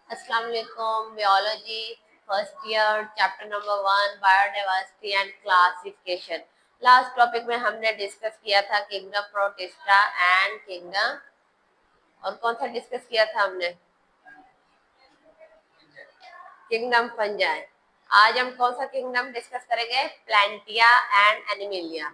अस्सलाम वालेकुम। Biology first year chapter number 1 biodiversity and classification. Last topic में हमने डिस्कस किया था किंगडम प्रोटिस्टा एंड किंगडम, और कौन सा डिस्कस किया था हमने? Kingdom fungi. आज हम कौन सा किंगडम डिस्कस करेंगे? प्लांटिया एंड एनिमलिया।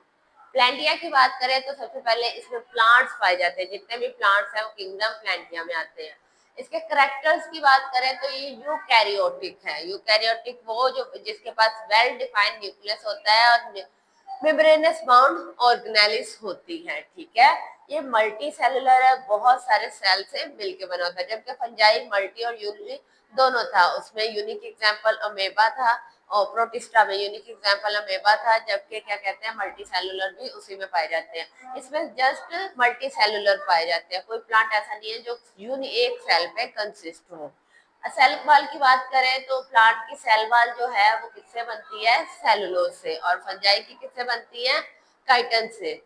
प्लांटिया की बात करें तो सबसे पहले इसमें प्लांट्स पाए जाते हैं, जितने भी प्लांट्स हैं वो किंगडम प्लांटिया में आते हैं। इसके करेक्टर्स की बात करें तो ये यूकैरियोटिक है। यूकैरियोटिक वो जो जिसके पास वेल डिफाइंड न्यूक्लियस होता है और मेम्ब्रेनस बाउंड ऑर्गेनेलिस होती है। ठीक है, ये मल्टी सेलुलर है, बहुत सारे सेल से मिलके बना होता है। जबकि फंजाई मल्टी और यूनिक दोनों था। उसमें यूनिक एग्जांपल अमेबा था और प्रोटिस्टा में यूनिक एग्जांपल अमेबा था, जबकि क्या कहते हैं मल्टी सेलुलर भी उसी में पाए जाते हैं। इसमें जस्ट मल्टी सेलुलर पाए जाते हैं। कोई प्लांट ऐसा नहीं है जो एक सेल पे कंसिस्ट हो। सेल वॉल की बात करें तो प्लांट की सेल वॉल जो है वो किससे बनती है? सेलुलोज से। और फंजाई की किससे बनती है? काइटन से।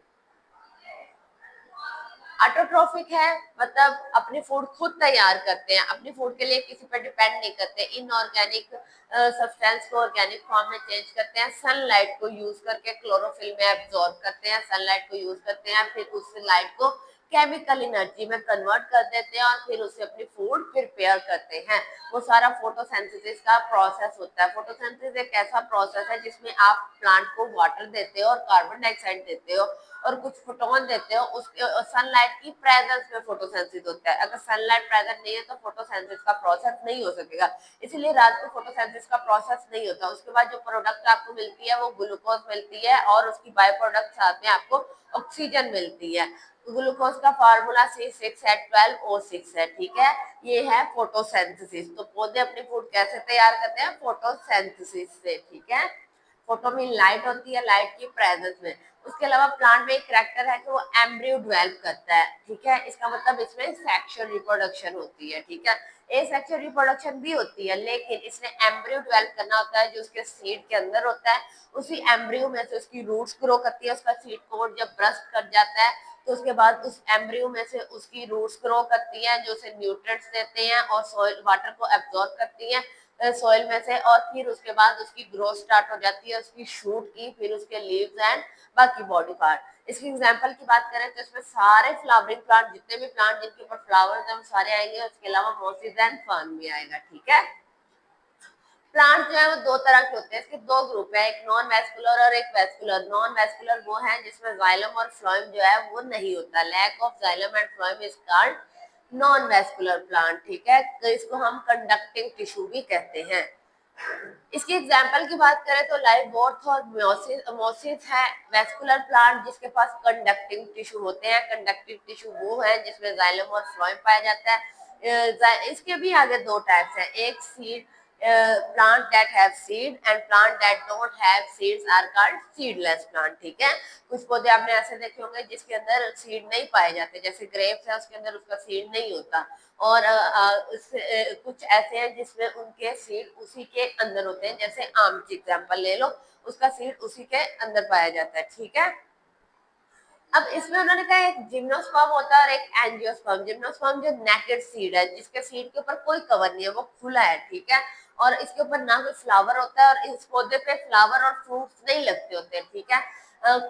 ऑटोट्रोफिक है, मतलब अपनी फूड खुद तैयार करते हैं, अपनी फूड के लिए किसी पर डिपेंड नहीं करते। इनऑर्गेनिक सब्सटेंस को ऑर्गेनिक फॉर्म में चेंज करते हैं, सनलाइट को यूज करके क्लोरोफिल में एब्जॉर्ब करते हैं, सनलाइट को यूज करते हैं, फिर उस लाइट को केमिकल एनर्जी में कन्वर्ट कर देते हैं और फिर उसे अपनी फूड प्रिपेयर करते हैं। वो सारा फोटोसिंथेसिस का प्रोसेस होता है। फोटोसिंथेसिस एक ऐसा प्रोसेस है जिसमें आप प्लांट को वाटर देते हो और कार्बन डाइऑक्साइड देते हो और कुछ फोटोन देते हो। उसके सनलाइट की प्रेजेंस में फोटोसिंथेसिस होता है। अगर सनलाइट प्रेजेंट नहीं है तो फोटोसिंथेसिस का प्रोसेस नहीं हो सकेगा, इसीलिए रात को फोटोसिंथेसिस का प्रोसेस नहीं होता। उसके बाद जो प्रोडक्ट आपको मिलती है वो ग्लूकोज मिलती है और उसकी बाय प्रोडक्ट साथ में आपको ऑक्सीजन मिलती है। ग्लूकोज का फार्मूला C6H12O6 है। ठीक है, ये है फोटोसिंथेसिस। तो पौधे अपनी फूड कैसे तैयार करते हैं? फोटोसिंथेसिस से। ठीक है, फोटो में लाइट होती है, लाइट की प्रेजेंस में। उसके अलावा प्लांट में एक करैक्टर है कि वो एम्ब्रियो डेवलप करता है। ठीक है, इसका मतलब इसमें सेक्सुअल रिप्रोडक्शन होती है। ठीक है, ए सेक्सुअल रिप्रोडक्शन भी होती है, लेकिन इसने एम्ब्रियो डेवलप करना होता है जो उसके सीड के अंदर होता है। उसी एम्ब्रियो में से उसकी रूट्स ग्रो करती है। उसका सीड कोड जब ब्रस्ट कर जाता है तो उसके बाद उस एम्ब्रियो में से उसकी रूट्स ग्रो करती हैं जो उसे न्यूट्रिएंट्स देते हैं और सॉइल वाटर को एब्जॉर्ब करती हैं सॉइल में से। और फिर उसके बाद उसकी ग्रोथ स्टार्ट हो जाती है उसकी शूट की, फिर उसके लीव्स एंड बाकी बॉडी पार्ट। इसकी एग्जांपल की बात करें तो इसमें सारे फ्लावरिंग प्लांट, जितने भी प्लांट जिनके ऊपर फ्लावर्स हैं वो सारे आएंगे। उसके अलावा मोसिस एंड फर्न भी आएगा। ठीक है, प्लांट जो है वो दो तरह के होते हैं। इसके दो ग्रुप है, एक नॉन वेस्कुलर और एक वेस्कुलर। नॉन वेस्कुलर वो है जिसमें जाइलम और फ्लोएम जो है वो नहीं होता। Lack of xylem and phloem is called non vascular plant. ठीक है, तो इसको हम कंडक्टिंग टिश्यू भी कहते हैं। इसकी एग्जाम्पल की बात करें तो लाइववॉर्थ और मोसिस है वेस्कुलर प्लांट जिसके पास कंडक्टिंग टिश्यू होते हैं। कंडक्टिव टिश्यू वो है जिसमें जाइलम और फ्लोएम पाया जाता है। इसके भी आगे दो टाइप्स हैं, एक seed plant that have seed and plant that don't have seeds are called seedless plant. ठीक है, कुछ पौधे आपने ऐसे देखे होंगे जिसके अंदर सीड नहीं पाए जाते, जैसे ग्रेप्स है उसके अंदर उसका सीड नहीं होता। और कुछ ऐसे हैं जिसमें उनके सीड उसी के अंदर होते हैं, जैसे आम की एग्जांपल ले लो, उसका सीड उसी के अंदर पाया जाता है। ठीक है, अब इसमें उन्होंने कहा एक जिम्नोस्पर्म होता है और एक एंजियोस्पर्म। जिम्नोस्पर्म जो नेकेड सीड है, जिसके सीड के ऊपर कोई कवर नहीं है, वो खुला है। ठीक है, और इसके ऊपर ना कोई फ्लावर होता है और इस पौधे पे फ्लावर और फ्रूट्स नहीं लगते होते। ठीक है,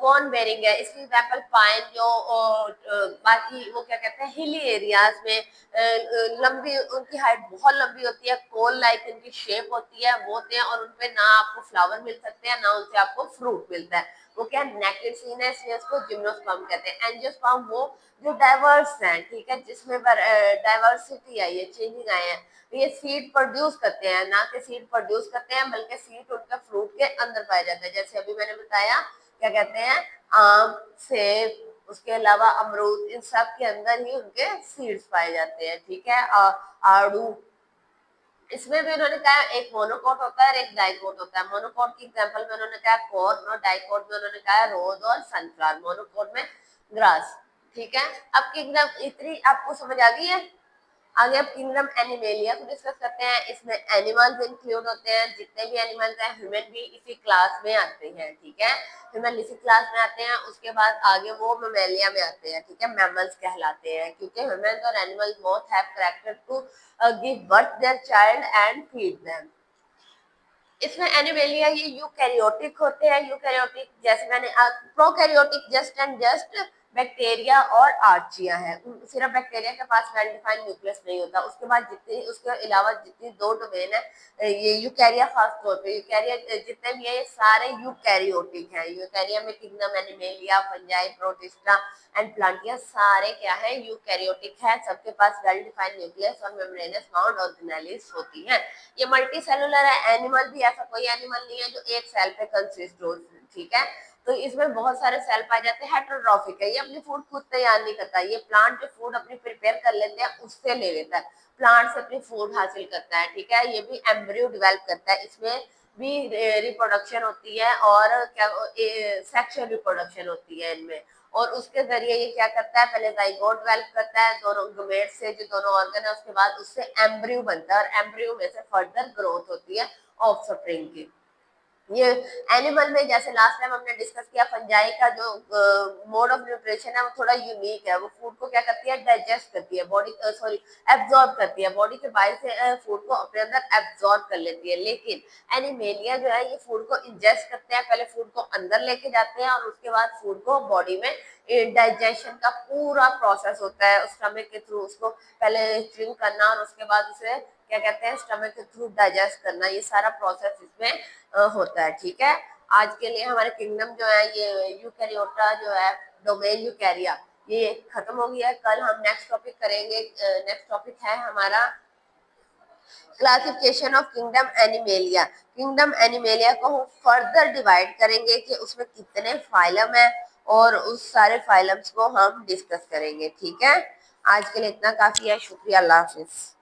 कॉर्न बेरिंग है। इसकी एग्जांपल पाइन जो बाकी वो क्या कहते हैं हिली एरियाज में लंबी, उनकी हाइट बहुत लंबी होती है, कोल लाइक उनकी शेप होती है, वो होते हैं और उनपे ना आपको फ्लावर मिल सकते हैं ना उनसे आपको फ्रूट मिलता है। वो क्या नेकेड सीन है, इसलिए उसको जिम्नोस्पर्म कहते हैं। एंजियोस्पर्म वो जो डाइवर्स हैं। ठीक है, जिसमें डाइवर्सिटी आई है, चेंजिंग आए हैं। ये सीड प्रोड्यूस करते हैं, ना कि सीड प्रोड्यूस करते हैं बल्कि सीड उनके फ्रूट के अंदर पाया जाता है। जैसे अभी मैंने बताया क्या कहते हैं आम, सेब, उसके अलावा अमरूद, इन सब के अंदर ही उनके सीड्स पाए जाते हैं। ठीक है, आड़ू, इसमें भी उन्होंने कहा एक मोनोकोट होता है और एक डाइकोट होता है। मोनोकोट की एग्जांपल में उन्होंने कहा कॉर्न और डाइकोट में उन्होंने कहा रोज और सनफ्लावर। मोनोकोट में ग्रास। ठीक है, अब किंगडम इतनी आपको समझ आ गई है। आगे अब किंगडम एनिमेलिया को डिस्कस करते हैं। इसमें एनिमल्स इंक्लूड होते हैं, जितने भी एनिमल्स हैं ह्यूमन भी इसी क्लास में आते हैं, ठीक है, ह्यूमन इसी क्लास में आते हैं। उसके बाद आगे वो मेमेलिया में आते हैं, ठीक है, मैमल्स कहलाते हैं, क्योंकि ह्यूमन और animals both have character to give birth their child and feed them. इसमें एनिमेलिया ये यूकैरियोटिक होते हैं। यूकैरियोटिक जैसे मैंने prokaryotic just and just bacteria और आर्चिया है। सिर्फ बैक्टीरिया के पास वेल डिफाइंड न्यूक्लियस नहीं होता। उसके बाद जितनी उसके अलावा जितनी दो डोमेन है, ये यूकैरिया खास तौर पे यूकैरिया जितने भी है ये सारे यूकैरियोटिक हैं। यूकैरिया में kingdom animalia, fungi, protista and plantae सारे क्या है, यूकैरियोटिक है। सबके पास वेल डिफाइंड न्यूक्लियस और मेम्ब्रेनस बाउंड ऑर्गेनेल्स होती है। ये मल्टी सेलुलर है। एनिमल भी ऐसा कोई एनिमल नहीं है जो एक सेल पे कंसिस्ट हो, ठीक है, तो इसमें बहुत सारे सेल पाए जाते हैं। हेटेरोट्रॉफिक है, ये अपनी फूड खुद तैयार नहीं करता। ये प्लांट जो फूड अपनी प्रिपेयर कर लेते हैं उससे ले लेता है, प्लांट से अपनी फूड हासिल करता है, ठीक है। ये भी एम्ब्रियो डेवलप करता है, इसमें भी रिप्रोडक्शन होती है और क्या सेक्सुअल रिप्रोडक्शन होती है इनमें। और उसके जरिए ये क्या करता है, पहले जाइगोट डेवलप करता है दोनों गमेट से, जो दोनों ऑर्गन है, उसके बाद उससे एम्ब्रियो बनता है और एम्ब्रियो में से फर्दर ग्रोथ होती है ऑफस्प्रिंग की। ये एनिमल में जैसे लास्ट टाइम हमने डिस्कस किया, फंजाई का जो मोड ऑफ न्यूट्रिशन है वो थोड़ा यूनिक है। वो फूड को क्या करती है, डाइजेस्ट करती है, बॉडी सॉरी एब्जॉर्ब करती है, बॉडी के बाहर से फूड को अपने अंदर एब्जॉर्ब कर लेती है। लेकिन एनिमेलिया जो है ये फूड को इंजेस्ट करते हैं, पहले फूड को अंदर लेके जाते हैं और उसके बाद फूड को बॉडी में डाइजेशन का पूरा प्रोसेस होता है। स्टमक के थ्रू उसको पहले च्यूइंग करना और उसके बाद उसे क्या कहते हैं, स्टमक के थ्रू डाइजेस्ट करना, ये सारा प्रोसेस इसमें होता है, ठीक है। आज के लिए हमारे किंगडम जो है ये यूकैरियोटा जो है, डोमेन यूकैरिया, ये खत्म हो गया है। कल हम नेक्स्ट टॉपिक करेंगे। नेक्स्ट टॉपिक है हमारा classification of kingdom animalia. Kingdom animalia को हम फर्दर डिवाइड करेंगे कि उसमें कितने फाइलम है और उस सारे फाइलम्स को हम डिस्कस करेंगे, ठीक है। आज के लिए इतना काफी है। शुक्रिया, अल्लाह हाफिज।